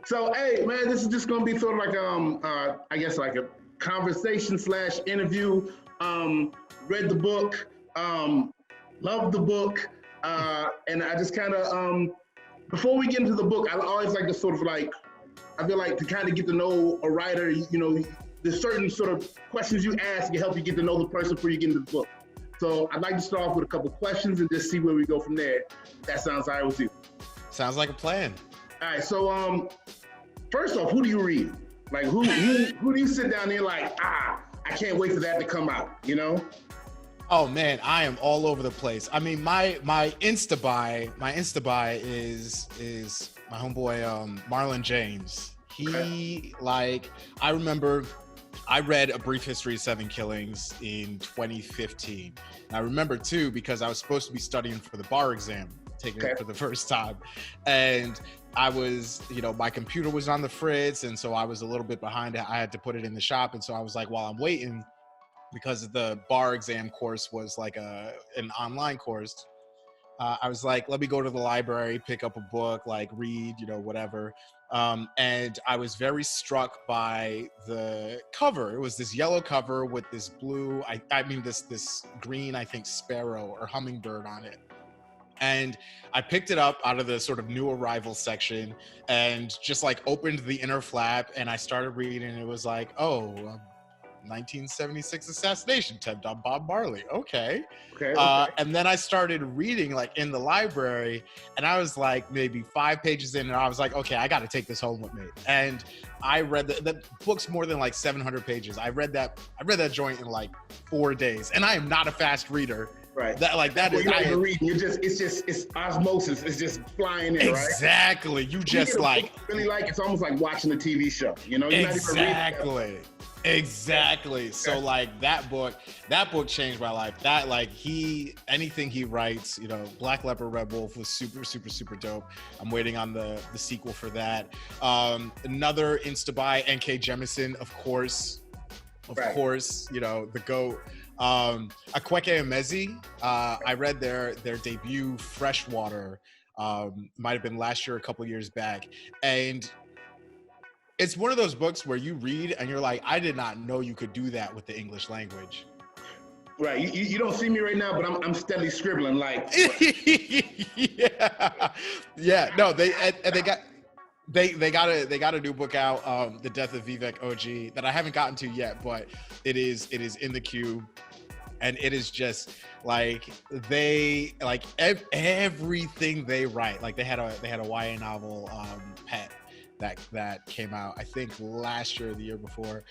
So, hey, man, this is just gonna be sort of like I guess like a conversation slash interview. Read the book, loved the book, and I just kind of before we get into the book, I always like to sort of like I feel like to kind of get to know a writer. You know, there's certain sort of questions you ask can help you get to know the person before you get into the book. So I'd like to start off with a couple questions and just see where we go from there. That sounds all right with you. Sounds like a plan. All right, so first off, who do you read? Like who do you sit down there like, I can't wait for that to come out, you know? Oh man, I am all over the place. I mean, my Insta buy is my homeboy Marlon James. He like I remember I read A Brief History of Seven Killings in 2015. And I remember too because I was supposed to be studying for the bar exam, taking it for the first time. And I was, my computer was on the fritz, and so I was a little bit behind. I had to put it in the shop, and so I was like, while I'm waiting, because the bar exam course was like an online course, I was like, let me go to the library, pick up a book, like read, whatever. And I was very struck by the cover. It was this yellow cover with this blue, this green, I think, sparrow or hummingbird on it. And I picked it up out of the sort of new arrival section and just like opened the inner flap and I started reading. And it was like, 1976 assassination attempt on Bob Marley. Okay. And then I started reading like in the library and I was like maybe 5 pages in and I was like, okay, I got to take this home with me. And I read the book's more than like 700 pages. I read that joint in like 4 days and I am not a fast reader. Right. That is not reading. It's osmosis. It's just flying in, right? Exactly. You just like really like it's almost like watching a TV show. You're not even reading. Exactly. So like that book changed my life. That like anything he writes, Black Leopard, Red Wolf was super, super, super dope. I'm waiting on the sequel for that. Another Insta buy, N.K. Jemisin, of course, the GOAT. Akweke Emezi, I read their debut Freshwater, might have been last year, a couple years back. And it's one of those books where you read and you're like, I did not know you could do that with the English language. Right. You don't see me right now, but I'm steadily scribbling like. Yeah. No, they got a new book out, The Death of Vivek Oji, that I haven't gotten to yet, but it is in the queue. And it is just like everything they write. Like they had a YA novel, Pet, that came out, I think last year or the year before.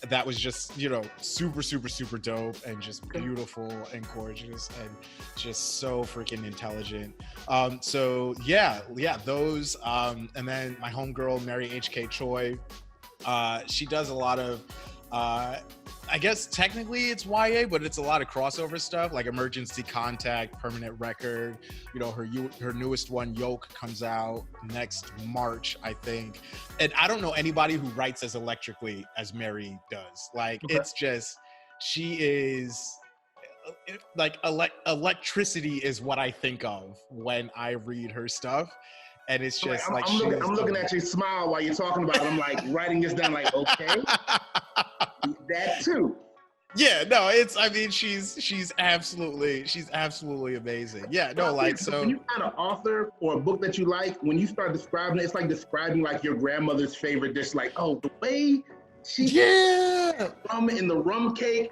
That was just, super, super, super dope and just beautiful and gorgeous and just so freaking intelligent. So yeah, those. And then my homegirl, Mary H.K. Choi, she does a lot of, I guess technically it's YA, but it's a lot of crossover stuff like Emergency Contact, Permanent Record. Her newest one, Yoke, comes out next March, I think. And I don't know anybody who writes as electrically as Mary does. Like it's just, she is like electricity is what I think of when I read her stuff. And it's just I'm looking at you smile while you're talking about it. I'm like writing this down like, okay. That too. Yeah, no, she's absolutely amazing. Yeah, no, like so when you find an author or a book that you like, when you start describing it, it's like describing like your grandmother's favorite dish, like, oh, the way she rum in the rum cake,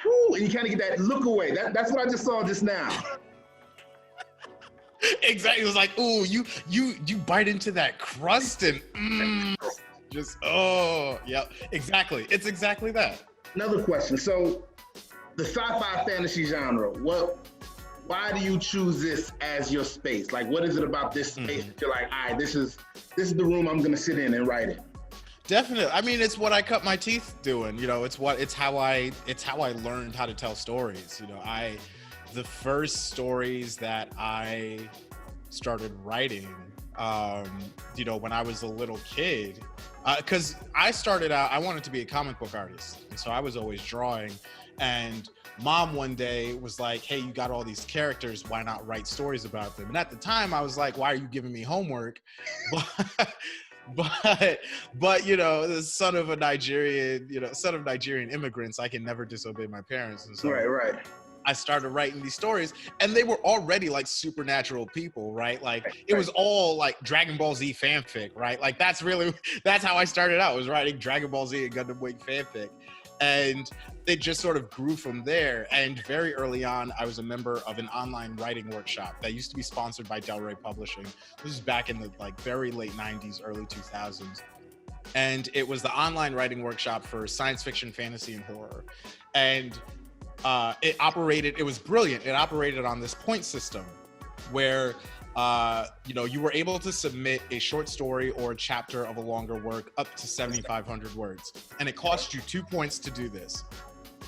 whoo, and you kind of get that look away. That's what I just saw just now. Exactly. It was like, ooh, you bite into that crust and just exactly. It's exactly that. Another question. So the sci-fi fantasy genre, why do you choose this as your space? Like what is it about this space that you're like, all right, this is the room I'm gonna sit in and write in? Definitely. I mean, it's what I cut my teeth doing, it's how I learned how to tell stories. The first stories that I started writing, when I was a little kid, Because I started out, I wanted to be a comic book artist, and so I was always drawing. And mom one day was like, "Hey, you got all these characters. Why not write stories about them?" And at the time, I was like, "Why are you giving me homework?" But but you know, the son of Nigerian immigrants, I can never disobey my parents, and so Right. I started writing these stories, and they were already like supernatural people, right? Like it was all like Dragon Ball Z fanfic, right? Like that's how I started out, was writing Dragon Ball Z and Gundam Wing fanfic. And it just sort of grew from there. And very early on, I was a member of an online writing workshop that used to be sponsored by Del Rey Publishing. This is back in the like very late 90s, early 2000s. And it was the online writing workshop for science fiction, fantasy, and horror. And it was brilliant. It operated on this point system where you were able to submit a short story or a chapter of a longer work up to 7,500 words, and it cost you 2 points to do this.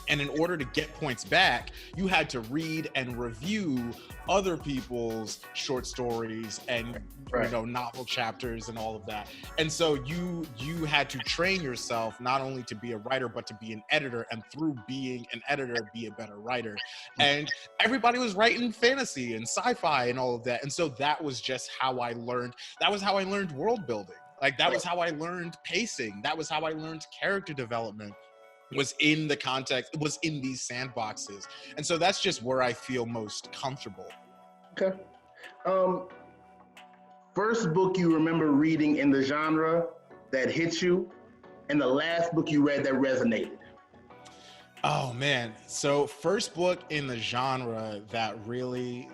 And in order to get points back, you had to read and review other people's short stories and novel chapters and all of that. And so you had to train yourself not only to be a writer, but to be an editor, and through being an editor, be a better writer. And everybody was writing fantasy and sci-fi and all of that. And so that was just how I learned. That was how I learned world building. Like that was how I learned pacing. That was how I learned character development. Was in these sandboxes. And so that's just where I feel most comfortable. Okay. First book you remember reading in the genre that hit you, and the last book you read that resonated? Oh man. So first book in the genre that really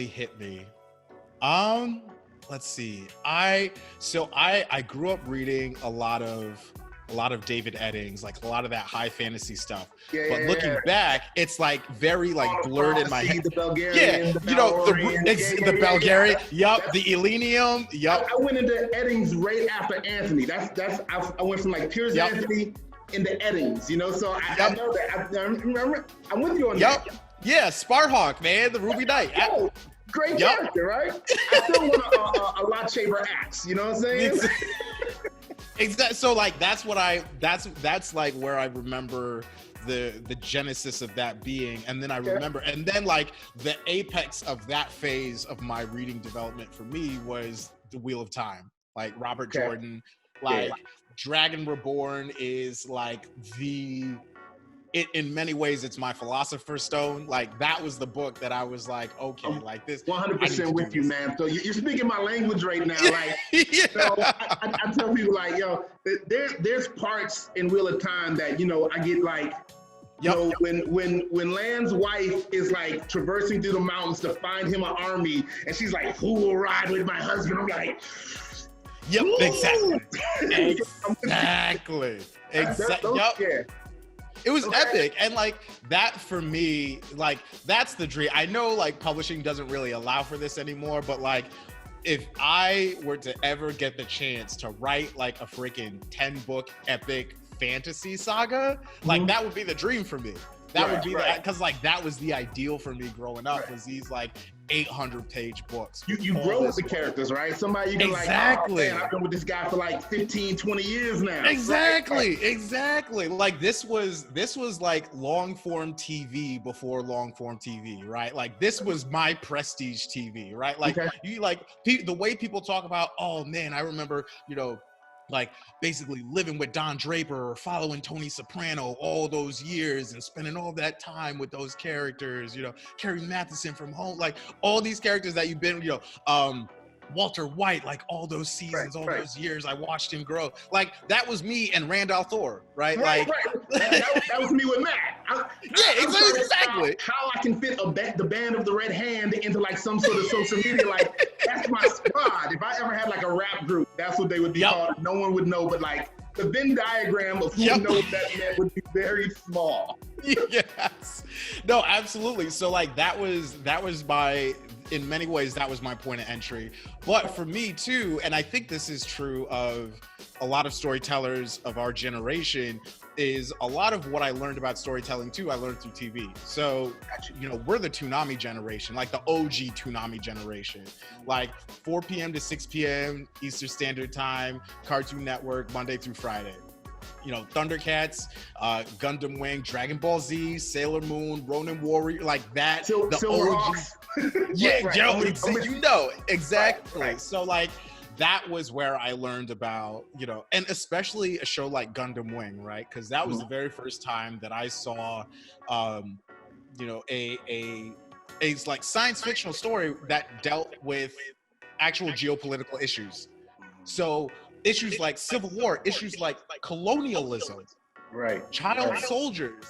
hit me. Let's see. I grew up reading a lot of David Eddings, like a lot of that high fantasy stuff. Looking back, it's like very like blurred in my head. The Belgarian, the Belgarian, the Elenium, I went into Eddings right after Anthony. I went from like Piers Anthony into Eddings, so I know that. I remember, I'm with you on that. Yeah, Sparhawk, man, the Ruby Knight. Great character, right? I still want a lightsaber axe, you know what I'm saying? Exactly. So like that's like where I remember the genesis of that being. And then I remember, and then like the apex of that phase of my reading development for me was The Wheel of Time, like Robert Jordan. Like Dragon Reborn is like in many ways, it's my philosopher's stone. Like that was the book that I was like, okay, like this. 100% with you, man. So you're speaking my language right now. Like, so I tell people like, there's parts in Wheel of Time that, I get like, when Lan's wife is like traversing through the mountains to find him an army, and she's like, "Who will ride with my husband?" I'm like, exactly. It was epic. And like that for me, like that's the dream. I know like publishing doesn't really allow for this anymore, but like if I were to ever get the chance to write like a freaking 10-book epic fantasy saga, like that would be the dream for me. That would be that, because like that was the ideal for me growing up, was these like 800-page books. You grow with the characters, right? Somebody you can like, oh man, I've been with this guy for like 15, 20 years now. Exactly. Like this was like long form TV before long form TV, right? Like this was my prestige TV, right? Like you like the way people talk about, oh man, I remember, like basically living with Don Draper or following Tony Soprano all those years and spending all that time with those characters, Carrie Matheson from Home, like all these characters that you've been, Walter White, like all those seasons, those years, I watched him grow. Like that was me and Randall Thor, right? That was me with Matt. Exactly. How I can fit the band of the Red Hand into like some sort of social media, like that's my squad. If I ever had like a rap group, that's what they would be called. No one would know, but like the Venn diagram of who knows that man would be very small. Yes. No, absolutely. So like that was in many ways, that was my point of entry. But for me too, and I think this is true of a lot of storytellers of our generation, is a lot of what I learned about storytelling too, I learned through TV. So, you know, we're the Toonami generation, like the OG Toonami generation. Like 4 p.m. to 6 p.m. Eastern Standard Time, Cartoon Network, Monday through Friday. You know, Thundercats, Gundam Wing, Dragon Ball Z, Sailor Moon, Ronin Warrior, like that. The OG. Yeah, right. You know, exactly. Right. So like, that was where I learned about, you know, and especially a show like Gundam Wing, right? Because that was the very first time that I saw, you know, a like science fictional story that dealt with actual geopolitical issues. So issues like civil war, issues like colonialism, right, child soldiers.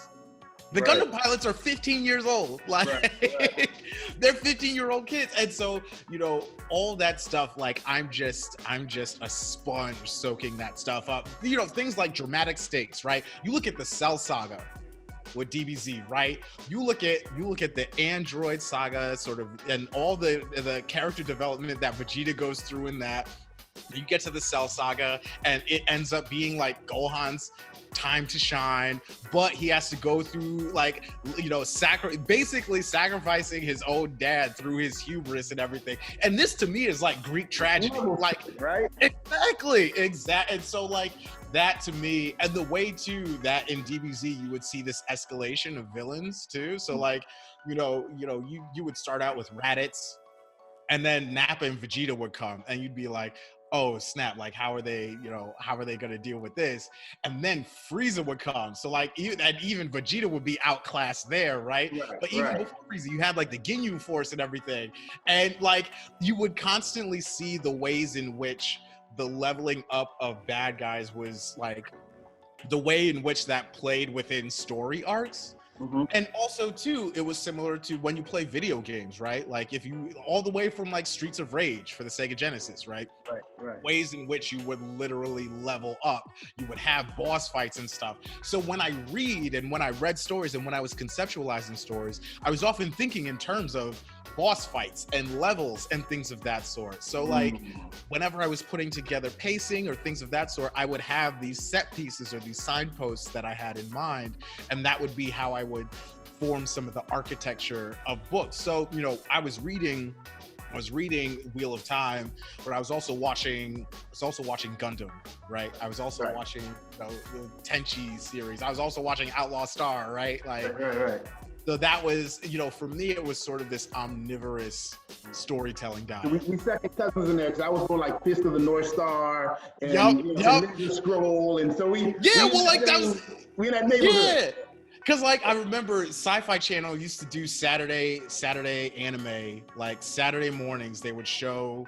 The Gundam pilots are 15 years old. Like they're 15-year-old kids. And so, you know, all that stuff, like I'm just a sponge soaking that stuff up. You know, things like dramatic stakes, right? You look at the Cell Saga with DBZ, right? You look at the Android saga sort of, and all the character development that Vegeta goes through in that. You get to the Cell Saga and it ends up being like Gohan's time to shine, but he has to go through, like, you know, basically sacrificing his own dad through his hubris and everything. And this to me is like Greek tragedy, like, right? Exactly. And so like that to me, and the way too that in DBZ you would see this escalation of villains too. So like, you would start out with Raditz, and then Nappa and Vegeta would come, and you'd be like, oh snap, like how are they going to deal with this? And then Frieza would come. So like even Vegeta would be outclassed there, right? But even before Frieza, you had like the Ginyu Force and everything. And like you would constantly see the ways in which the leveling up of bad guys was like the way in which that played within story arcs. And also too, it was similar to when you play video games, right? Like if you, all the way from like Streets of Rage for the Sega Genesis, right? Ways in which you would literally level up. You would have boss fights and stuff. So when I read and when I read stories and when I was conceptualizing stories, I was often thinking in terms of boss fights and levels and things of that sort. So like whenever I was putting together pacing or things of that sort, I would have these set pieces or these signposts that I had in mind, and that would be how I would form some of the architecture of books. So, you know, I was reading Wheel of Time, but I was also watching Gundam, right? I was also watching, you know, the Tenchi series. I was also watching Outlaw Star, right? Like So that was, you know, for me, it was sort of this omnivorous storytelling diet. We second cousins in there, because I was going like Fist of the North Star and Ninja Scroll, and so we in that neighborhood. Yeah, because like I remember Sci-Fi Channel used to do Saturday anime, like Saturday mornings they would show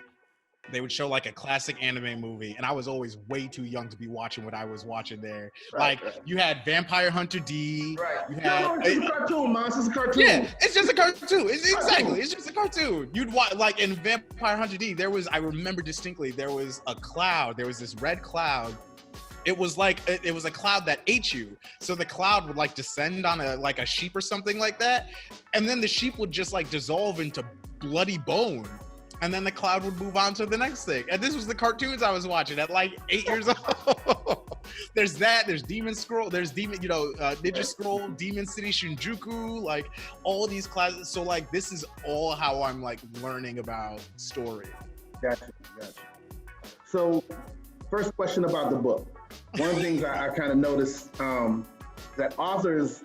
like a classic anime movie, and I was always way too young to be watching what I was watching there. You had Vampire Hunter D. You had it's a cartoon, man. It's a cartoon. Yeah, it's just a cartoon. It's just a cartoon. You'd watch, like in Vampire Hunter D, I remember distinctly, there was a cloud. There was this red cloud. It was a cloud that ate you. So the cloud would like descend on a sheep or something like that, and then the sheep would just like dissolve into bloody bone. And then the cloud would move on to the next thing. And this was the cartoons I was watching at like 8 years old. There's Demon Scroll, Ninja Scroll, Demon City Shinjuku, like all these classes. So like this is all how I'm like learning about story. Gotcha. So first question about the book. One of the things I kind of noticed that authors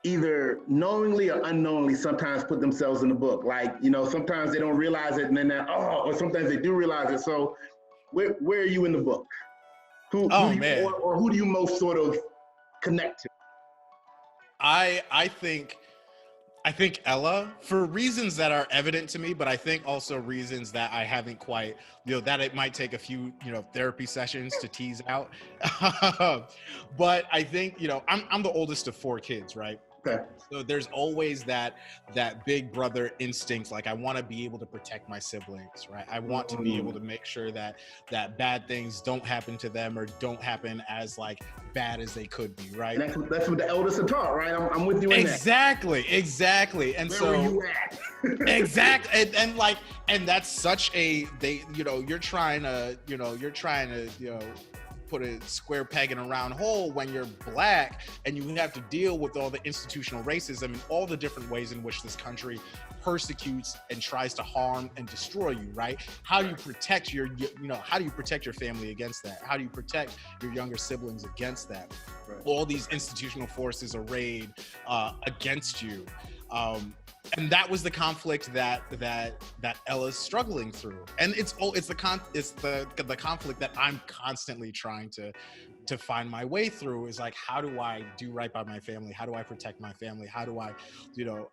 either knowingly or unknowingly sometimes put themselves in the book. Like, you know, sometimes they don't realize it, and then or sometimes they do realize it. So where are you in the book? Who do you most sort of connect to? I think Ella, for reasons that are evident to me, but I think also reasons that I haven't quite, you know, that it might take a few, you know, therapy sessions to tease out. But I think, you know, I'm the oldest of 4 kids, right? Okay. So there's always that big brother instinct. Like I want to be able to protect my siblings, right? I want to be able to make sure that bad things don't happen to them or don't happen as like bad as they could be, right? And that's what the eldest are taught, right? I'm with you in exactly. And where so were you at? exactly, and that's such a you're trying to put a square peg in a round hole when you're Black, and you have to deal with all the institutional racism and all the different ways in which this country persecutes and tries to harm and destroy you, right? How do you protect how do you protect your family against that? How do you protect your younger siblings against that? Right. All these institutional forces arrayed against you. And that was the conflict that Ella's struggling through, and it's the conflict that I'm constantly trying to find my way through. Is like, how do I do right by my family? How do I protect my family? How do I,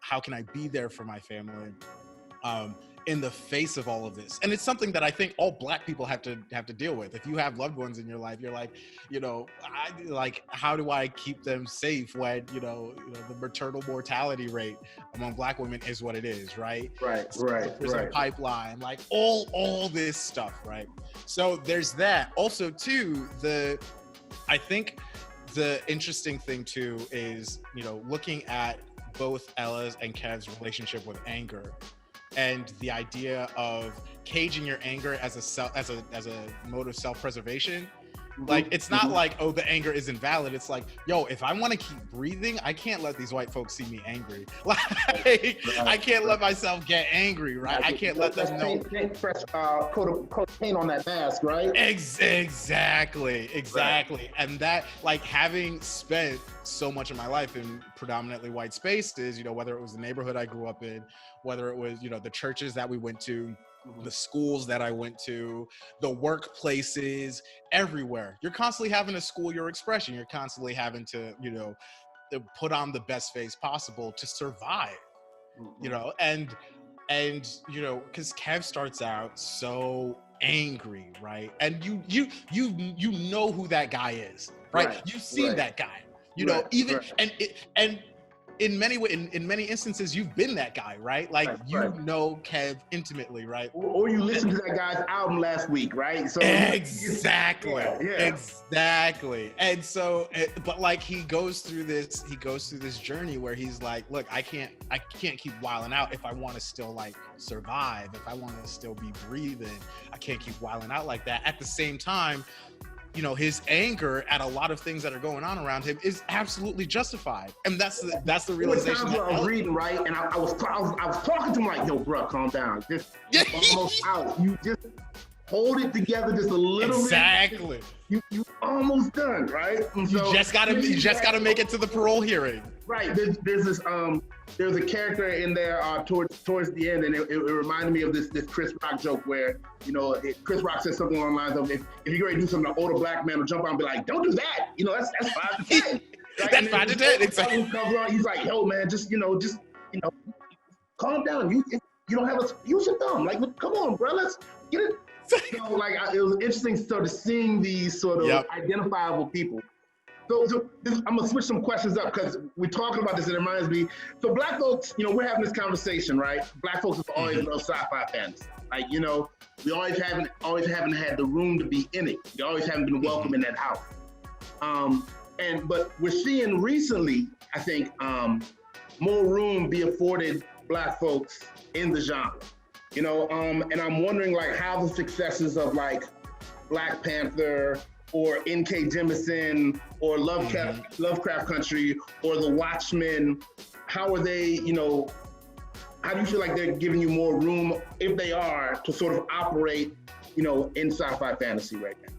how can I be there for my family in the face of all of this? And it's something that I think all Black people have to deal with. If you have loved ones in your life, you're like, how do I keep them safe when the maternal mortality rate among Black women is what it is, right? Right. Prison pipeline, like all this stuff, right? So there's that. Also, too, I think the interesting thing too is looking at both Ella's and Kev's relationship with anger, and the idea of caging your anger as a mode of self-preservation. Like, it's not like, oh, the anger is invalid. It's like, yo, if I want to keep breathing, I can't let these white folks see me angry. Like, I can't let myself get angry, right? I can't let them know. Fresh coat of paint on that mask, right? Exactly. Right. And that, like, having spent so much of my life in predominantly white spaces, whether it was the neighborhood I grew up in, whether it was, the churches that we went to, the schools that I went to, the workplaces, everywhere. You're constantly having to school your expression. You're constantly having to, to put on the best face possible to survive, and because Kev starts out so angry, right? And you know who that guy is, right? You've seen that guy, and in many instances, you've been that guy, right? Like, know Kev intimately, right? Or you listened to that guy's album last week, right? So exactly. And so, but like, he goes through this journey where he's like, look, I can't keep wilding out if I want to still like survive, if I want to still be breathing. I can't keep wilding out like that. At the same time, his anger at a lot of things that are going on around him is absolutely justified, and that's the realization. I was reading, right, and I was talking to him like, "Yo, bro, calm down. Just almost out. You just hold it together just a little bit. Exactly. You almost done, right? And so, you just gotta make it to the parole hearing. Right. There's a character in there towards the end, and it reminded me of this Chris Rock joke where Chris Rock says something along the lines of, if you're ready to do something, an older Black man will jump out and be like, "Don't do that. That's 5 to 10." Right? That's 5 to 10. Exactly. He's like, "Yo, man, just calm down. You don't have use your thumb. Like, come on, bro. Let's get it." So it was interesting sort of seeing these sort of identifiable people. So I'm gonna switch some questions up because we're talking about this and it reminds me. So Black folks, we're having this conversation, right? Black folks have always loved sci-fi fantasy. Like, we always haven't had the room to be in it. We always haven't been welcome in that house. But we're seeing recently, I think, more room be afforded Black folks in the genre. And I'm wondering like how the successes of like Black Panther or N.K. Jemisin or Lovecraft Country or The Watchmen, how are they, how do you feel like they're giving you more room, if they are, to sort of operate, in sci-fi fantasy right now?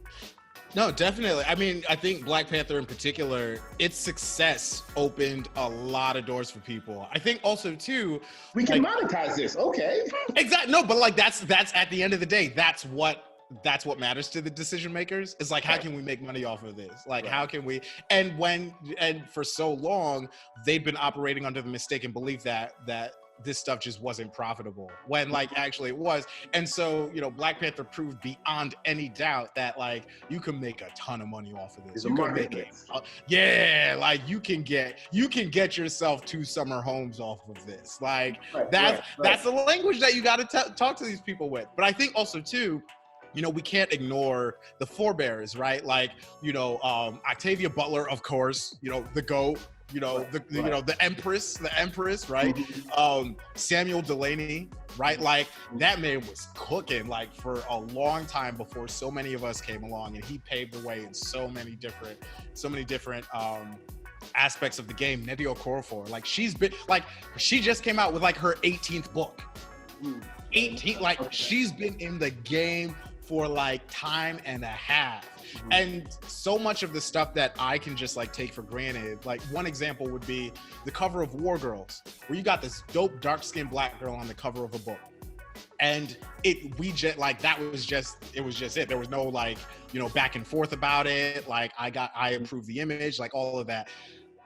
No, definitely. I mean, I think Black Panther in particular, its success opened a lot of doors for people. I think also too, we can monetize this. Okay. Exactly. No, but like that's at the end of the day, that's what matters to the decision makers. Is like, how can we make money off of this? Like, how can we? And for so long, they'd been operating under the mistaken belief that this stuff just wasn't profitable when like actually it was. And so, Black Panther proved beyond any doubt that like you can make a ton of money off of this. You can make it. Like you can get yourself 2 summer homes off of this. Like that's the language that you got to talk to these people with. But I think also too, we can't ignore the forebears, right? Like, Octavia Butler, of course, the GOAT, you know, you know, the Empress, right? Mm-hmm. Samuel Delaney, right? Like that man was cooking like for a long time before so many of us came along, and he paved the way in so many different aspects of the game. Nnedi Okorafor, like she just came out with like her 18th book. 18, like she's been in the game for like time and a half. And so much of the stuff that I can just like take for granted, like one example would be the cover of War Girls, where you got this dope dark-skinned black girl on the cover of a book. And it was just it. There was no like, you know, back and forth about it. Like I approved the image, like all of that.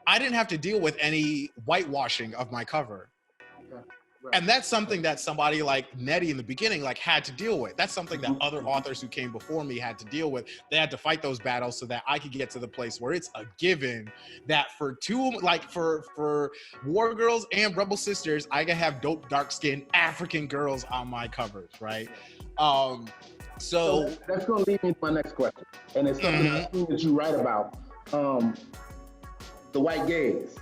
I didn't have to deal with any whitewashing of my cover. Right. And that's something that somebody like Nnedi in the beginning like had to deal with. That's something that other authors who came before me had to deal with. They had to fight those battles so that I could get to the place where it's a given that for War Girls and Rebel Sisters, I can have dope dark-skinned African girls on my covers, right? So that's going to lead me to my next question, and it's something that you write about, the white gaze.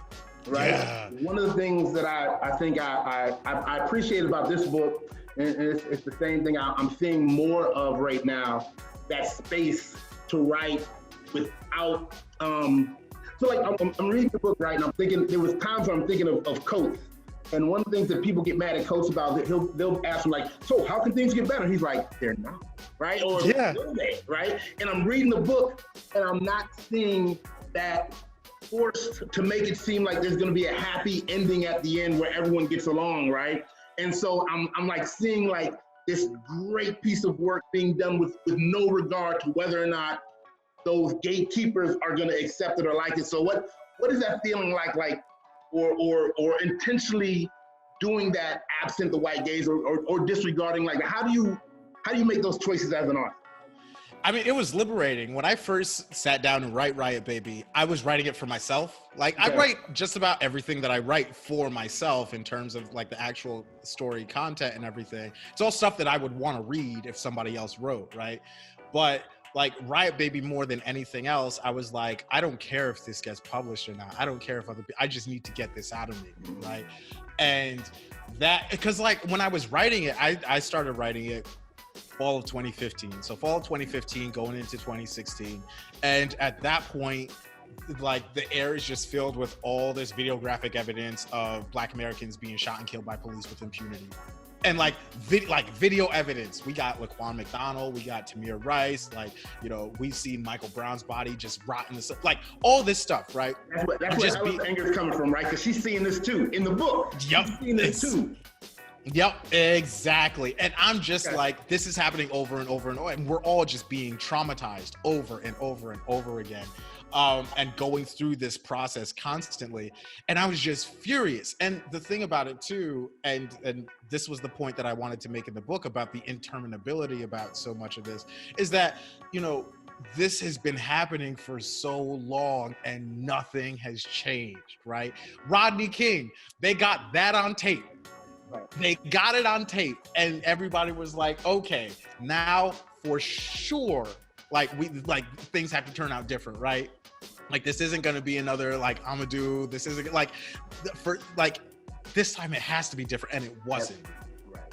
Right. Yeah. One of the things that I think I appreciate about this book, and it's the same thing I'm seeing more of right now, that space to write without. So like I'm reading the book, right, and I'm thinking there was times where I'm thinking of Coates, and one of the things that people get mad at Coates about, they'll ask him like, so how can things get better? He's like, they're not, right? Or will they, right? And I'm reading the book, and I'm not seeing that forced to make it seem like there's going to be a happy ending at the end where everyone gets along, right? And so I'm like seeing like this great piece of work being done with no regard to whether or not those gatekeepers are going to accept it or like it. So what is that feeling like or intentionally doing that absent the white gaze or disregarding, like how do you make those choices as an artist? I mean, it was liberating. When I first sat down to write Riot Baby, I was writing it for myself. Like, I write just about everything that I write for myself in terms of like the actual story content and everything. It's all stuff that I would want to read if somebody else wrote, right? But like Riot Baby, more than anything else, I was like, I don't care if this gets published or not. I don't care if other people, I just need to get this out of me, right? And that, because like when I was writing it, I started writing it fall of 2015. So fall of 2015 going into 2016. And at that point, like the air is just filled with all this videographic evidence of Black Americans being shot and killed by police with impunity. And like video evidence. We got Laquan McDonald, we got Tamir Rice, like, you know, we've seen Michael Brown's body just rot in the, like all this stuff, right? That's where Alice Anger's coming from, right? Because she's seeing this too in the book. Yep. She's seeing this too. Yep, exactly. And I'm just like, this is happening over and over and over, and we're all just being traumatized over and over and over again, and going through this process constantly. And I was just furious. And the thing about it too, and this was the point that I wanted to make in the book about the interminability about so much of this, is that, you know, this has been happening for so long and nothing has changed, right? Rodney King, they got that on tape. Right. They got it on tape, and everybody was like, okay, now for sure, like things have to turn out different, right? Like this isn't going to be another like Amadou. This isn't like for like this time it has to be different, and it wasn't. Right.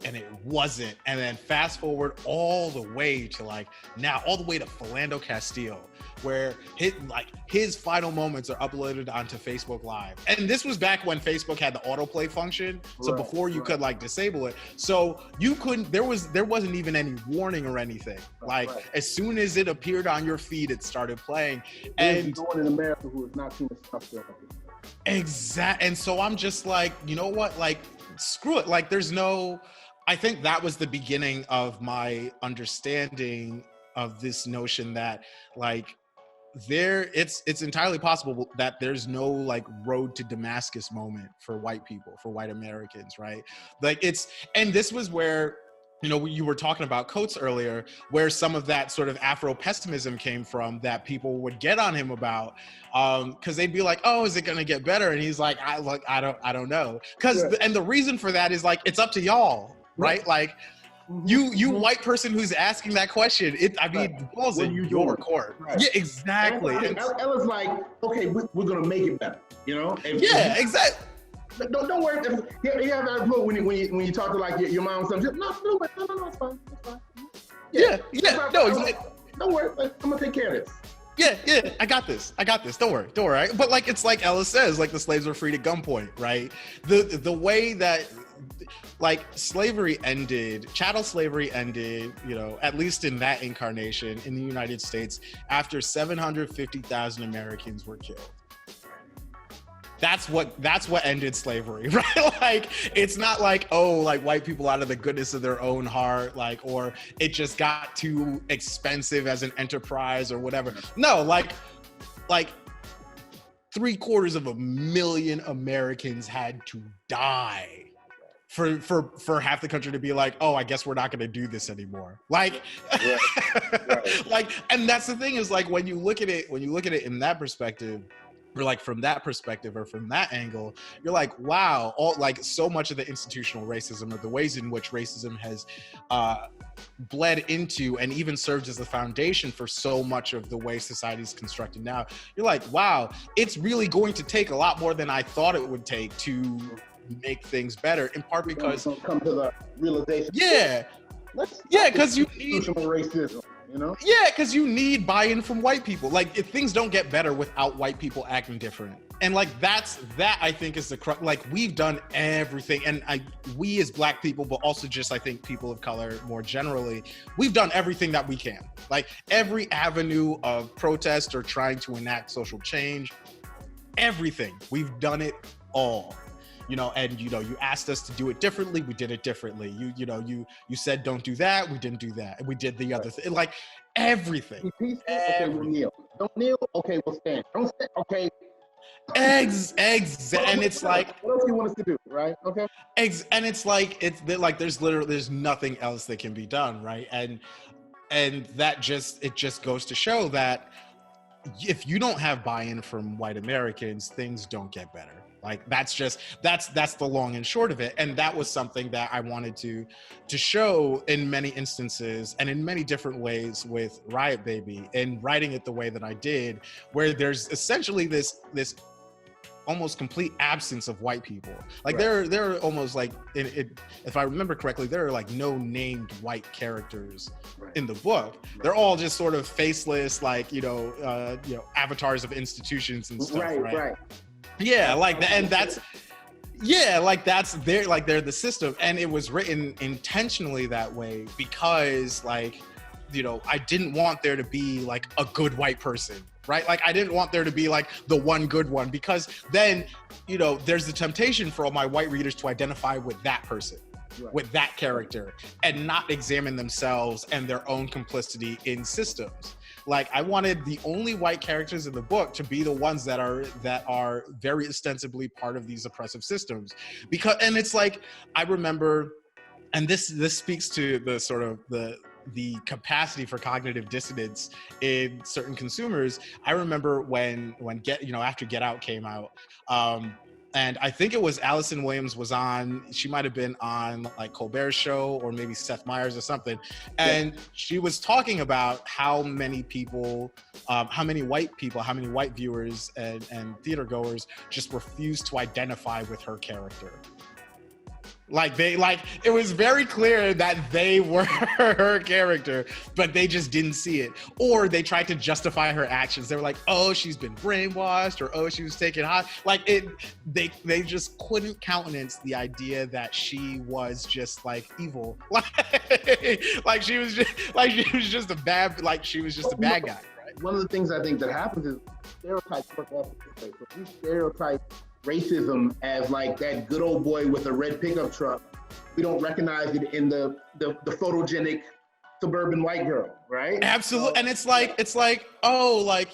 And it wasn't. And then fast forward all the way to like now, all the way to Philando Castile, where his final moments are uploaded onto Facebook Live. And this was back when Facebook had the autoplay function. So before you could like disable it. So you couldn't, there wasn't even any warning or anything. Like as soon as it appeared on your feed, it started playing. And no one in America who has not seen the stuff there. Exactly. And so I'm just like, you know what? Like, screw it. Like I think that was the beginning of my understanding of this notion that like it's entirely possible that there's no like road to Damascus moment for white people, for white Americans, right? Like and this was where, you know, you were talking about Coates earlier, where some of that sort of Afro-pessimism came from that people would get on him about, because they'd be like, oh, is it going to get better? And he's like, I don't know. And the reason for that is like, it's up to y'all, right? Like, You white person who's asking that question. I mean, the ball's in your court. Right. Yeah, exactly. Ella's like, okay, we're gonna make it better. Yeah, exactly. Don't worry. You have that look when you talk to like your mom or something. No, it's fine. It's fine. Yeah. No, don't worry. I'm gonna take care of this. Yeah, I got this. Don't worry. But like, it's like Ella says, like the slaves were freed at gunpoint, right? The way that like slavery ended, chattel slavery ended, at least in that incarnation in the United States, after 750,000 Americans were killed. That's what ended slavery, right? Like, it's not like, oh, like white people out of the goodness of their own heart, like, or it just got too expensive as an enterprise or whatever. No, like 750,000 Americans had to die for half the country to be like, oh, I guess we're not going to do this anymore. Like, right. Like, and that's the thing is like, when you look at it in that perspective, or like from that perspective or from that angle, you're like, wow, like so much of the institutional racism or the ways in which racism has bled into and even served as the foundation for so much of the way society is constructed now. You're like, wow, it's really going to take a lot more than I thought it would take to make things better, in part because come to the realization. Because you need racism. Yeah, because you need buy-in from white people. Like, if things don't get better without white people acting different. And like, that I think is the crux. Like, we've done everything, and we as Black people, but also just I think people of color more generally, we've done everything that we can. Like, every avenue of protest or trying to enact social change, everything, we've done it all. And you asked us to do it differently, we did it differently. You said don't do that, we didn't do that, and we did the other thing. Like, everything. Okay, we'll kneel. Don't kneel. Okay, we'll stand. Don't stand. Okay. And it's like, what else do you want us to do, right? Okay. And it's like there's nothing else that can be done, right? And that just goes to show that if you don't have buy-in from white Americans, things don't get better. Like, that's the long and short of it. And that was something that I wanted to show in many instances and in many different ways with Riot Baby, and writing it the way that I did, where there's essentially this almost complete absence of white people. Like, right. There are almost like, if I remember correctly, there are like no named white characters in the book. Right. They're all just sort of faceless, like, avatars of institutions and stuff. Right. Yeah, like that, and that's they're the system, and it was written intentionally that way because, like, I didn't want there to be like a good white person, right? Like, I didn't want there to be like the one good one, because then, there's the temptation for all my white readers to identify with that person. Right. With that character, and not examine themselves and their own complicity in systems. Like, I wanted the only white characters in the book to be the ones that are very ostensibly part of these oppressive systems. And it's like, I remember, and this speaks to the sort of the capacity for cognitive dissonance in certain consumers. I remember when after Get Out came out, and I think it was Allison Williams was on, she might've been on like Colbert's show or maybe Seth Meyers or something. And she was talking about how many people, how many white viewers and theater goers just refused to identify with her character. It was very clear that they were her character, but they just didn't see it. Or they tried to justify her actions. They were like, oh, she's been brainwashed, or oh, she was taken hot. They just couldn't countenance the idea that she was just like evil. Like she was just a bad guy, right? One of the things I think that happens is stereotypes work off this way. So we stereotype racism as like that good old boy with a red pickup truck. We don't recognize it in the photogenic suburban white girl, right? Absolutely. And it's like, oh, like,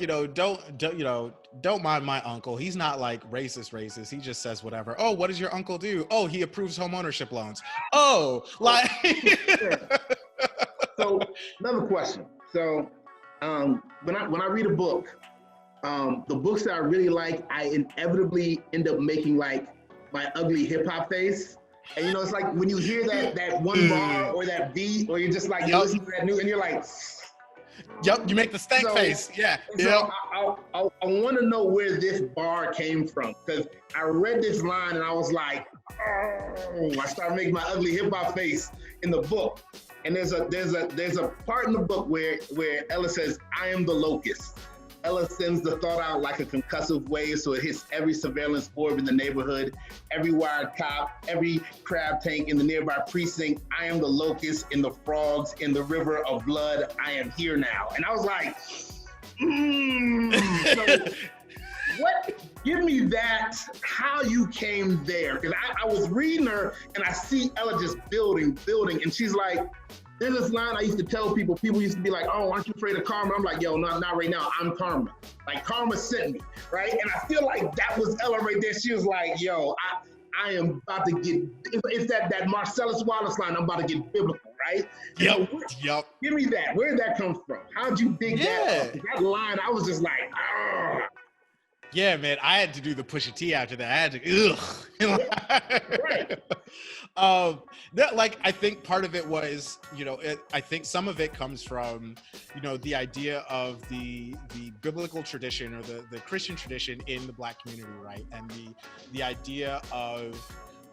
don't mind my uncle. He's not like racist. He just says whatever. Oh, what does your uncle do? Oh, he approves home ownership loans. Oh, like. So another question. So when I read a book, the books that I really like, I inevitably end up making like my ugly hip hop face. And you know, it's like when you hear that one bar or that beat, or you're just like, you listen to that new, and you're like, yep, you make the stank face. Yeah. So I want to know where this bar came from, because I read this line and I was like, oh, I started making my ugly hip hop face in the book. And there's a part in the book where Ella says, "I am the locust." Ella sends the thought out like a concussive wave, so it hits every surveillance orb in the neighborhood, every wired cop, every crab tank in the nearby precinct. I am the locust in the frogs in the river of blood. I am here now. And I was like, so what? Give me that, how you came there. Because I was reading her and I see Ella just building, and she's like, there's this line I used to tell people used to be like, oh, aren't you afraid of karma? I'm like, yo, not right now, I'm karma. Like, karma sent me, right? And I feel like that was Ella right there. She was like, yo, I am about to get, it's that Marcellus Wallace line, I'm about to get biblical, right? Yep. Give me that. Where did that come from? How'd you dig that up? That line, I was just like, ah. Yeah, man, I had to do the Pusha T after that. I had to, Right. That, like, I think part of it was, you know, I think some of it comes from, you know, the idea of the biblical tradition or the Christian tradition in the Black community, right? And the idea of,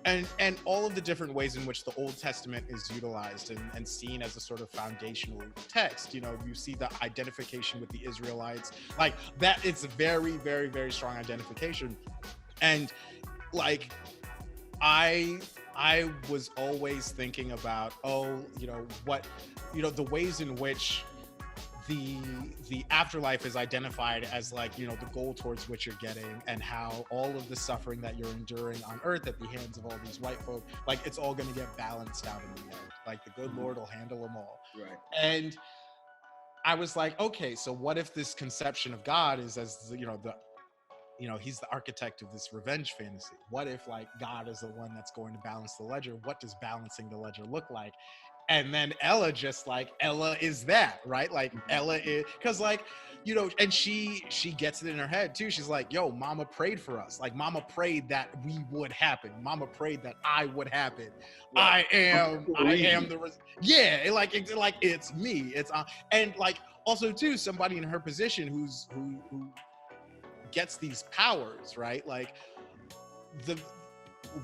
and all of the different ways in which the Old Testament is utilized and seen as a sort of foundational text. You know, you see the identification with the Israelites, like that. It's a very, very, very strong identification. And like, I was always thinking about, the ways in which the afterlife is identified as, like, you know, the goal towards which you're getting, and how all of the suffering that you're enduring on earth at the hands of all these white folk, like, it's all going to get balanced out in the end. Like, the good Lord will handle them all. Right. And I was like, okay, so what if this conception of God is as, he's the architect of this revenge fantasy? What if, like, God is the one that's going to balance the ledger? What does balancing the ledger look like? And then Ella is that, right? Like, Ella is, because, like, you know, and she gets it in her head too. She's like, yo, mama prayed for us. Like, mama prayed that we would happen. Mama prayed that I would happen. Right. I am it's me. It's and, like, also too, somebody in her position who gets these powers, right? Like,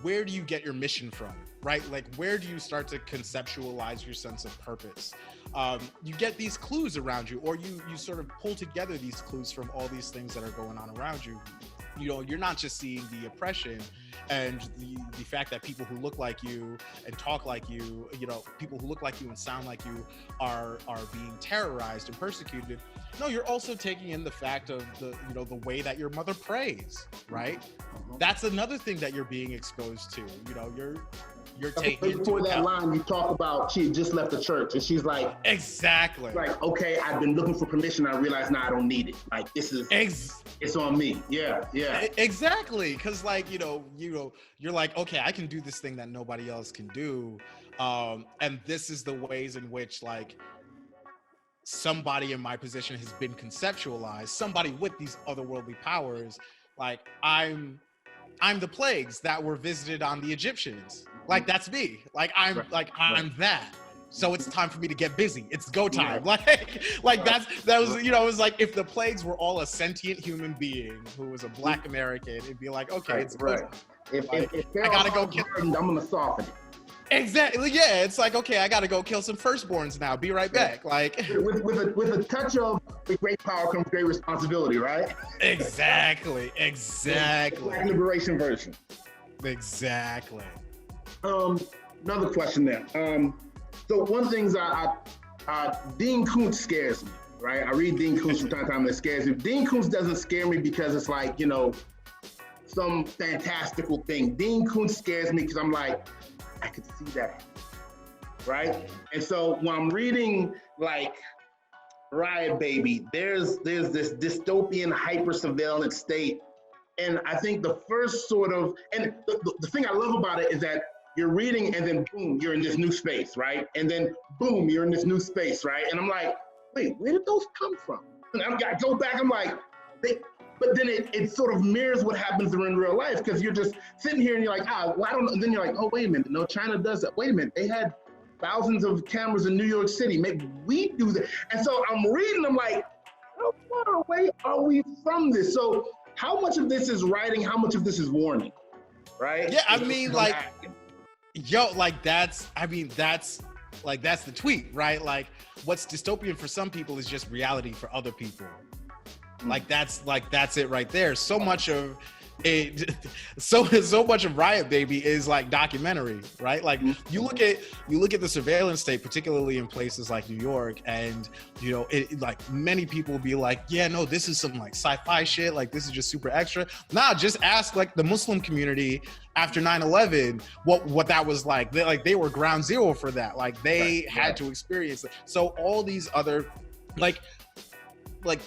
where do you get your mission from, right? Like, where do you start to conceptualize your sense of purpose? You get these clues around you, or you sort of pull together these clues from all these things that are going on around you. You know, you're not just seeing the oppression and the fact that people who look like you and talk like you, you know, people who look like you and sound like you are being terrorized and persecuted. No, you're also taking in the fact of the way that your mother prays, right? That's another thing that you're being exposed to. You know, you're taking before that line you talk about, she had just left the church and she's like, exactly, like, okay, I've been looking for permission, I realize now I don't need it, like, this is it's on me. Yeah exactly. Because, like, you're like, okay, I can do this thing that nobody else can do, and this is the ways in which, like, somebody in my position has been conceptualized, somebody with these otherworldly powers. Like, I'm the plagues that were visited on the Egyptians. Like, that's me. Like, I'm that. So it's time for me to get busy. It's go time. Like that was, you know, it was like, if the plagues were all a sentient human being who was a Black American, it'd be like, okay, it's go time. If I gotta go kill. I'm gonna soften it. Exactly. Yeah, it's like, okay, I gotta go kill some firstborns now. Be right back. Like, with a touch of great power comes great responsibility, right? Exactly. Black liberation version. Exactly. Another question there. So one of the things Dean Koontz scares me, right? I read Dean Koontz from time to time, and it scares me. Dean Koontz doesn't scare me because it's like, you know, some fantastical thing. Dean Koontz scares me because I'm like, I could see that, right? And so when I'm reading, like, Riot Baby, there's this dystopian hyper surveillance state, and I think the first sort of, and the thing I love about it is that you're reading and then boom, you're in this new space, right? And then boom, you're in this new space, right? And I'm like, wait, where did those come from? And I go back, I'm like, they, but then it sort of mirrors what happens in real life, because you're just sitting here and you're like, well, I don't know. And then you're like, oh, wait a minute. No, China does that. Wait a minute. They had thousands of cameras in New York City. Maybe we do that. And so I'm reading, I'm like, how far away are we from this? So how much of this is writing? How much of this is warning? Right? Yeah, I mean, like, yo, like that's the tweet, right? Like, what's dystopian for some people is just reality for other people. Like that's it right there. So much of it, so much of Riot Baby is like documentary, right? Like you look at the surveillance state, particularly in places like New York, and you know, it like many people will be like, yeah, no, this is some like sci-fi shit, like this is just super extra. Nah, just ask like the Muslim community after 9/11 what that was like. They were ground zero for that. Like they had to experience it. So all these other like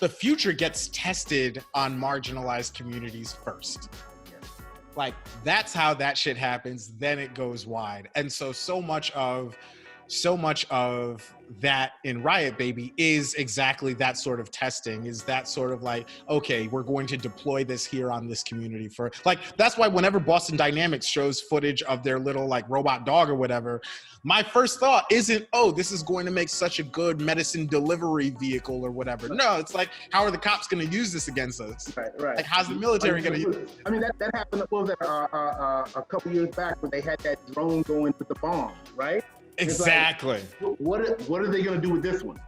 the future gets tested on marginalized communities first. Like that's how that shit happens. Then it goes wide. And so much of that in Riot Baby is exactly that sort of testing, is that sort of like, okay, we're going to deploy this here on this community for like, that's why whenever Boston Dynamics shows footage of their little like robot dog or whatever, my first thought isn't, oh, this is going to make such a good medicine delivery vehicle or whatever. No, it's like, how are the cops going to use this against us? Right. Like, how's the military going to use it? I mean, that happened, what was that, a couple years back when they had that drone going with the bomb, right? Exactly. Like, what are they going to do with this one?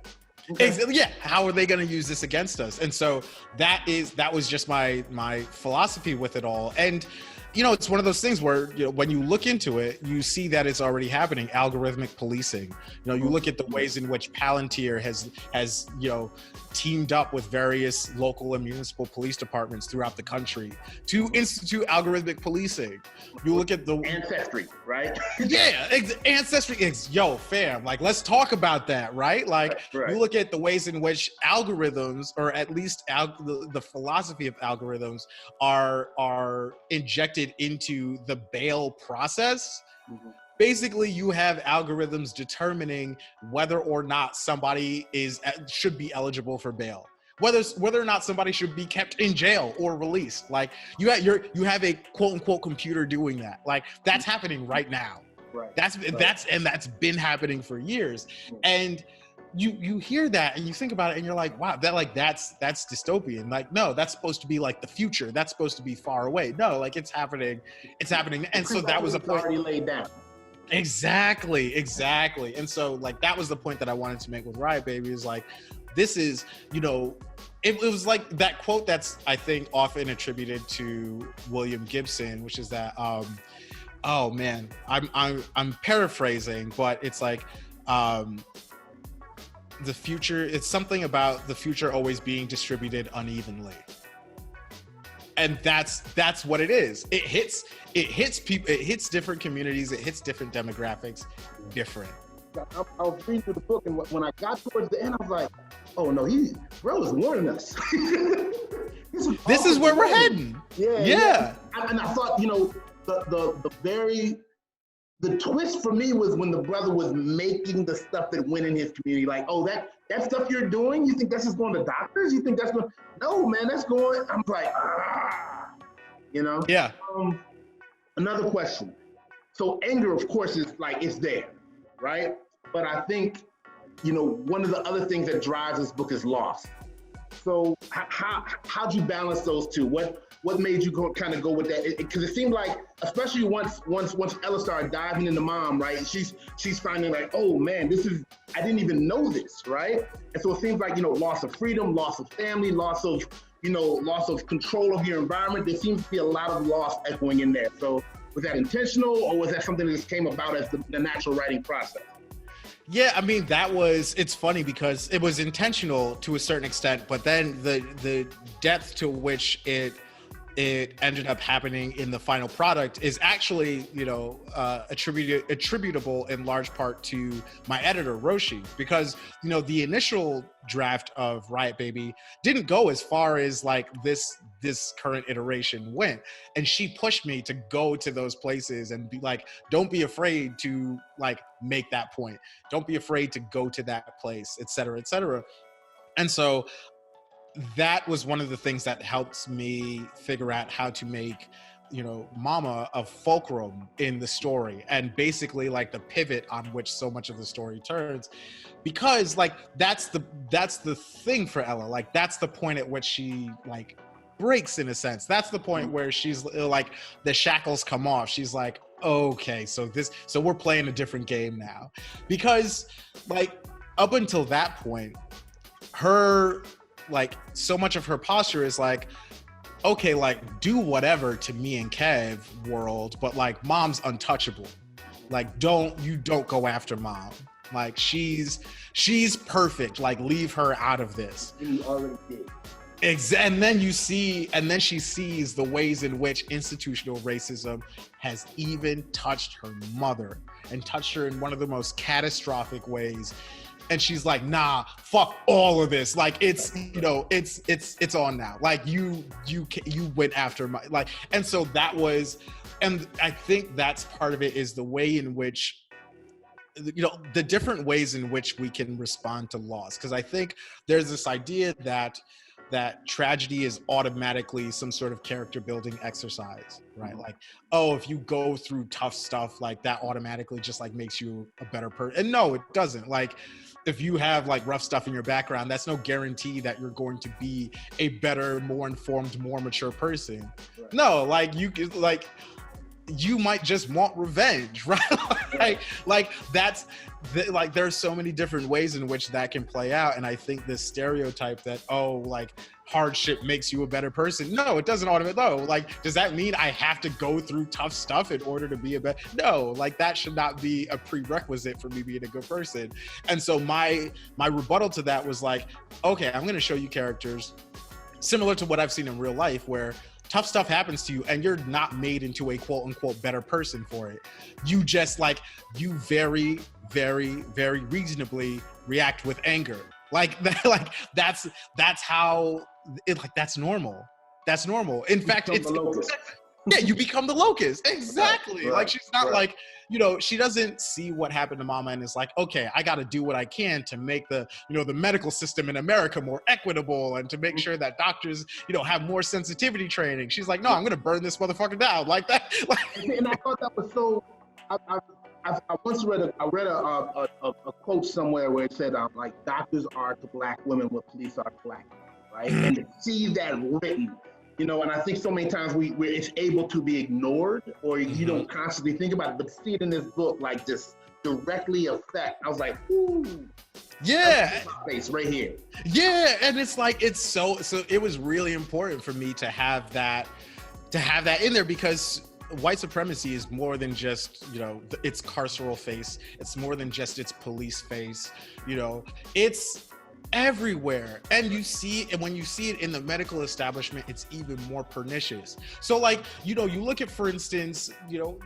Okay. Yeah, how are they going to use this against us? And so that was just my philosophy with it all. And you know, it's one of those things where, you know, when you look into it, you see that it's already happening. Algorithmic policing. You know, you look at the ways in which Palantir has you know, teamed up with various local and municipal police departments throughout the country to institute algorithmic policing. You look at the Ancestry, right? Yeah, Ancestry. Yo, fam, like let's talk about that, right? Like you look at the ways in which algorithms, or at least the philosophy of algorithms, are injected into the bail process. Basically, you have algorithms determining whether or not somebody should be eligible for bail, whether or not somebody should be kept in jail or released. Like you have a quote unquote computer doing that. Like that's happening right now. Right. That's been happening for years. And you hear that and you think about it and you're like, wow, that's dystopian. Like, no, that's supposed to be like the future. That's supposed to be far away. No, like it's happening. And so that was a point already laid down. Exactly. And so like that was the point that I wanted to make with Riot Baby, is like, this is, you know, it was like that quote that's, I think, often attributed to William Gibson, which is that oh man, I'm paraphrasing, but it's like the future, it's something about the future always being distributed unevenly. And that's what it is. It hits people, it hits different communities, it hits different demographics different. I was reading through the book, and when I got towards the end, I was like, oh no, bro is warning us. This is where we're heading. Yeah. And I thought, you know, the twist for me was when the brother was making the stuff that went in his community. Like, oh, that stuff you're doing, you think that's just going to doctors? You think that's going? No, man, that's going. I'm like, you know. Yeah. Another question. So anger, of course, is like it's there, right? But I think, you know, one of the other things that drives this book is loss. So how'd you balance those two? What made you kind of go with that? Because it seemed like, especially once Ella started diving into mom, right? She's finding like, oh man, I didn't even know this, right? And so it seems like, you know, loss of freedom, loss of family, loss of control of your environment. There seems to be a lot of loss echoing in there. So was that intentional, or was that something that just came about as the natural writing process? Yeah, I mean, it's funny because it was intentional to a certain extent, but then the depth to which it ended up happening in the final product is actually, you know, attributable in large part to my editor, Roshi, because, you know, the initial draft of Riot Baby didn't go as far as like this current iteration went. And she pushed me to go to those places and be like, don't be afraid to like make that point. Don't be afraid to go to that place, et cetera, et cetera. And so that was one of the things that helped me figure out how to make, you know, Mama a fulcrum in the story, and basically like the pivot on which so much of the story turns, because like that's the thing for Ella. Like that's the point at which she like breaks, in a sense. That's the point where she's like, the shackles come off. She's like, okay, so we're playing a different game now. Because like up until that point, her, like, so much of her posture is like, okay, like, do whatever to me and Kev world, but like Mom's untouchable. Like, don't go after Mom. Like, she's perfect. Like, leave her out of this. You already did. And then she sees the ways in which institutional racism has even touched her mother, and touched her in one of the most catastrophic ways. And she's like, nah, fuck all of this. Like, it's, you know, it's on now. Like, you went after my, like, and so that was, and I think that's part of it, is the way in which, you know, the different ways in which we can respond to loss. Because I think there's this idea that tragedy is automatically some sort of character building exercise, right? Like, oh, if you go through tough stuff, like that automatically just like makes you a better person. And no, it doesn't. Like, if you have like rough stuff in your background, that's no guarantee that you're going to be a better, more informed, more mature person. Right. No, like you might just want revenge, right? like that's like there's so many different ways in which that can play out. And I think this stereotype that, oh, like hardship makes you a better person. No, it doesn't automatically. No, like, does that mean I have to go through tough stuff in order to be a better? No, like that should not be a prerequisite for me being a good person. And so my rebuttal to that was like, okay, I'm going to show you characters similar to what I've seen in real life, where tough stuff happens to you and you're not made into a quote unquote better person for it. You just like, you very, very, very reasonably react with anger. Like that's how it, like, that's normal. That's normal. In fact, it's yeah, you become the locust. Exactly. Right. Like, she's not like, you know, she doesn't see what happened to Mama and is like, okay, I got to do what I can to make the, you know, the medical system in America more equitable, and to make sure that doctors, you know, have more sensitivity training. She's like, no, I'm going to burn this motherfucker down like that. And I thought that was so, I once read a quote somewhere where it said, like, doctors are to black women what police are to black men, right? And to see that written, you know, and I think so many times it's able to be ignored, or you don't constantly think about it, but to see it in this book, like, just directly affect, I was like, ooh. Yeah. My face right here. Yeah, and it's like, it's so it was really important for me to have that in there, because white supremacy is more than just, you know, its carceral face. It's more than just its police face. You know, it's everywhere. And you see, and when you see it in the medical establishment, it's even more pernicious. So, like, you know, you look at, for instance, you know,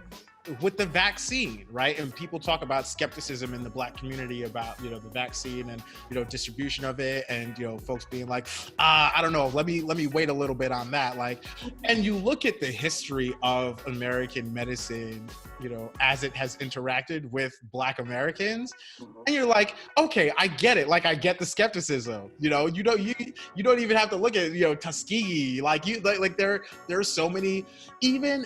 with the vaccine, right? And people talk about skepticism in the black community about, you know, the vaccine and, you know, distribution of it, and, you know, folks being like, I don't know, let me wait a little bit on that. Like, and you look at the history of American medicine, you know, as it has interacted with Black Americans, and you're like, okay, I get it. Like, I get the skepticism. You know, you don't even have to look at, you know, Tuskegee. Like, there are so many, even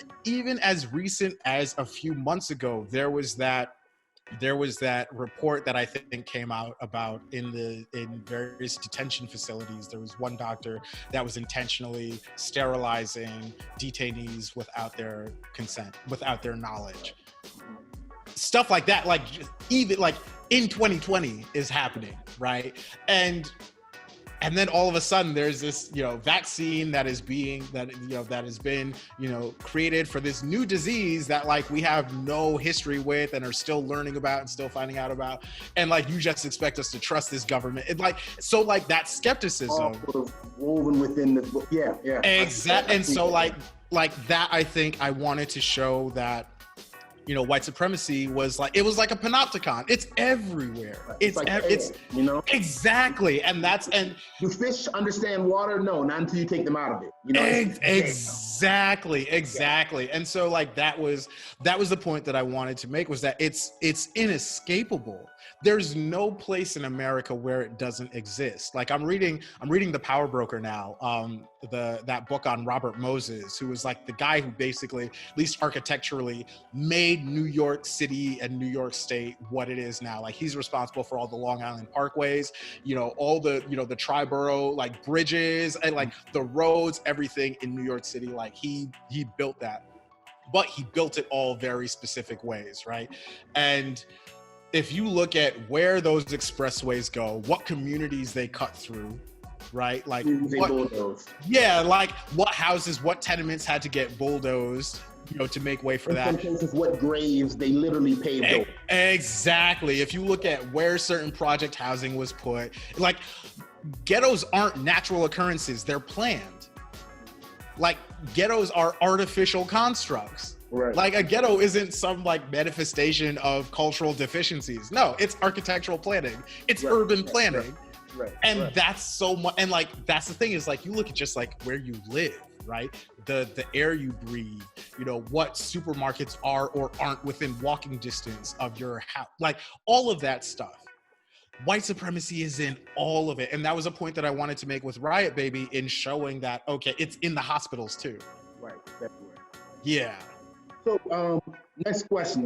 as recent as a few months ago, there was that report that I think came out about in various detention facilities. There was one doctor that was intentionally sterilizing detainees without their consent, without their knowledge. Stuff like that, like, even like in 2020 is happening, right? And then all of a sudden there's this, you know, vaccine that has been, you know, created for this new disease that, like, we have no history with and are still learning about and still finding out about. And, like, you just expect us to trust this government. It, like, so, like, that skepticism. All sort of woven within the book. Yeah. Exactly. And so, like that, I think I wanted to show that, you know, white supremacy was like, it was like a panopticon. It's everywhere. It's you know, exactly. And do fish understand water? No, not until you take them out of it. You know, Exactly. And so like that was the point that I wanted to make, was that it's inescapable. There's no place in America where it doesn't exist. Like I'm reading The Power Broker now, that book on Robert Moses, who was like the guy who basically, at least architecturally, made New York City and New York State what it is now. Like he's responsible for all the Long Island parkways, all the, the tri-borough like bridges and like the roads, everything in New York City. Like he built that, but he built it all very specific ways, right? And if you look at where those expressways go, what communities they cut through, right? Like like what houses, what tenements had to get bulldozed, to make way for that. In some cases, what graves they literally paved over. Exactly. If you look at where certain project housing was put, like ghettos aren't natural occurrences, they're planned. Like ghettos are artificial constructs. Right. Like a ghetto isn't some like manifestation of cultural deficiencies. No, it's architectural planning. It's urban planning. Right. And that's so much. And like, that's the thing is like, you look at just like where you live, right? The air you breathe, what supermarkets are or aren't within walking distance of your house, like all of that stuff. White supremacy is in all of it. And that was a point that I wanted to make with Riot Baby, in showing that, okay, it's in the hospitals too. Right, definitely. Yeah. So, next question.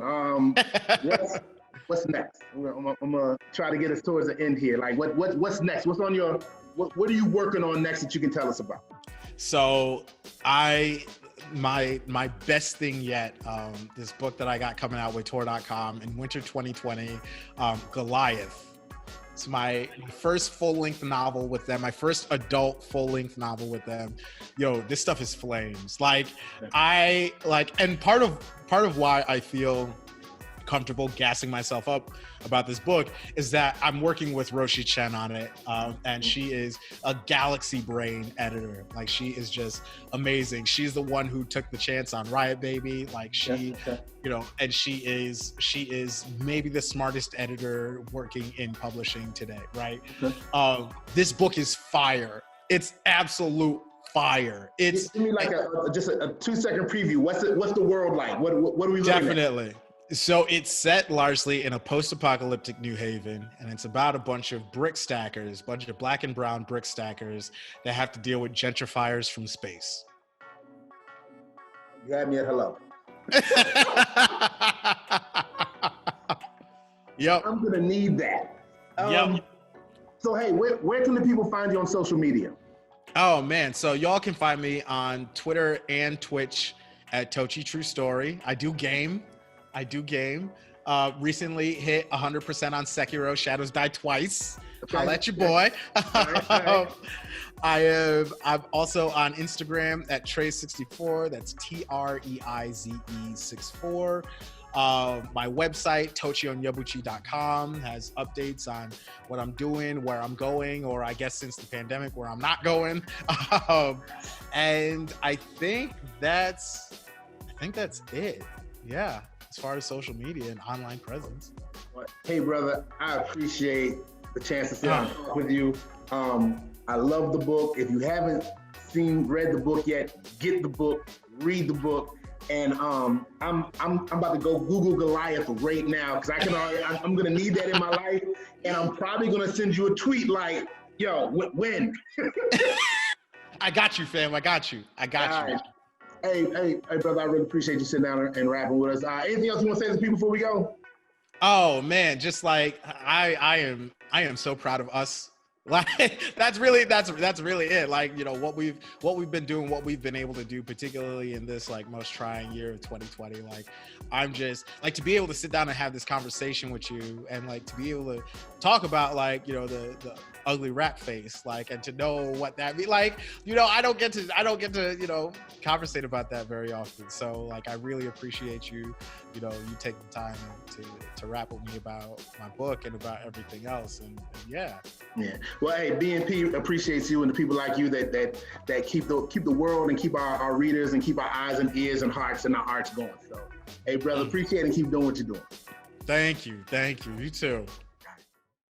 What's next? I'm gonna try to get us towards the end here. Like, what's next? What's on your? What are you working on next that you can tell us about? So, my best thing yet, this book that I got coming out with Tor.com in winter 2020, Goliath. It's my first full-length novel with them, my first adult full-length novel with them. This stuff is flames. Like and part of why I feel comfortable gassing myself up about this book is that I'm working with Roshi Chen on it, and she is a galaxy brain editor. Like she is just amazing. She's the one who took the chance on Riot Baby. Like she, and she is maybe the smartest editor working in publishing today, right? This book is fire. It's absolute fire. It's give me like just a 2-second preview. What's the world like? What are we looking at? Definitely. So it's set largely in a post-apocalyptic New Haven, and it's about a bunch of brick stackers, bunch of black and brown brick stackers that have to deal with gentrifiers from space. You had me at hello. Yep. I'm gonna need that. Yep. So hey, where can the people find you on social media? Oh man, so y'all can find me on Twitter and Twitch at Tochi True Story. I do game. Recently hit 100% on Sekiro. Shadows Die Twice. Okay. Holla at your boy. All right. I'm also on Instagram at Trey64. That's TREIZE 64. My website, tochionyebuchi.com, has updates on what I'm doing, where I'm going, or I guess since the pandemic, where I'm not going. And I think that's it. Yeah. As far as social media and online presence. Hey, brother, I appreciate the chance to sit down and talk with you. I love the book. If you haven't read the book yet, get the book, read the book. And I'm about to go Google Goliath right now, because I'm gonna need that in my life. And I'm probably gonna send you a tweet like, yo, when? I got you, fam. I got you. Right. Hey, brother, I really appreciate you sitting down and rapping with us. Anything else you want to say to the people before we go? Oh man, just like I am so proud of us. Like that's really it. Like, what we've been doing, what we've been able to do, particularly in this like most trying year of 2020. Like I'm just like, to be able to sit down and have this conversation with you, and like to be able to talk about like, the ugly rat face, like, and to know what that means. Like, I don't get to, conversate about that very often. So like, I really appreciate you, you take the time to rap with me about my book and about everything else. And yeah. Well, hey, BNP appreciates you and the people like you that keep the world and keep our readers and keep our eyes and ears and hearts and our arts going. So, hey, brother, appreciate it and keep doing what you're doing. Thank you. You too.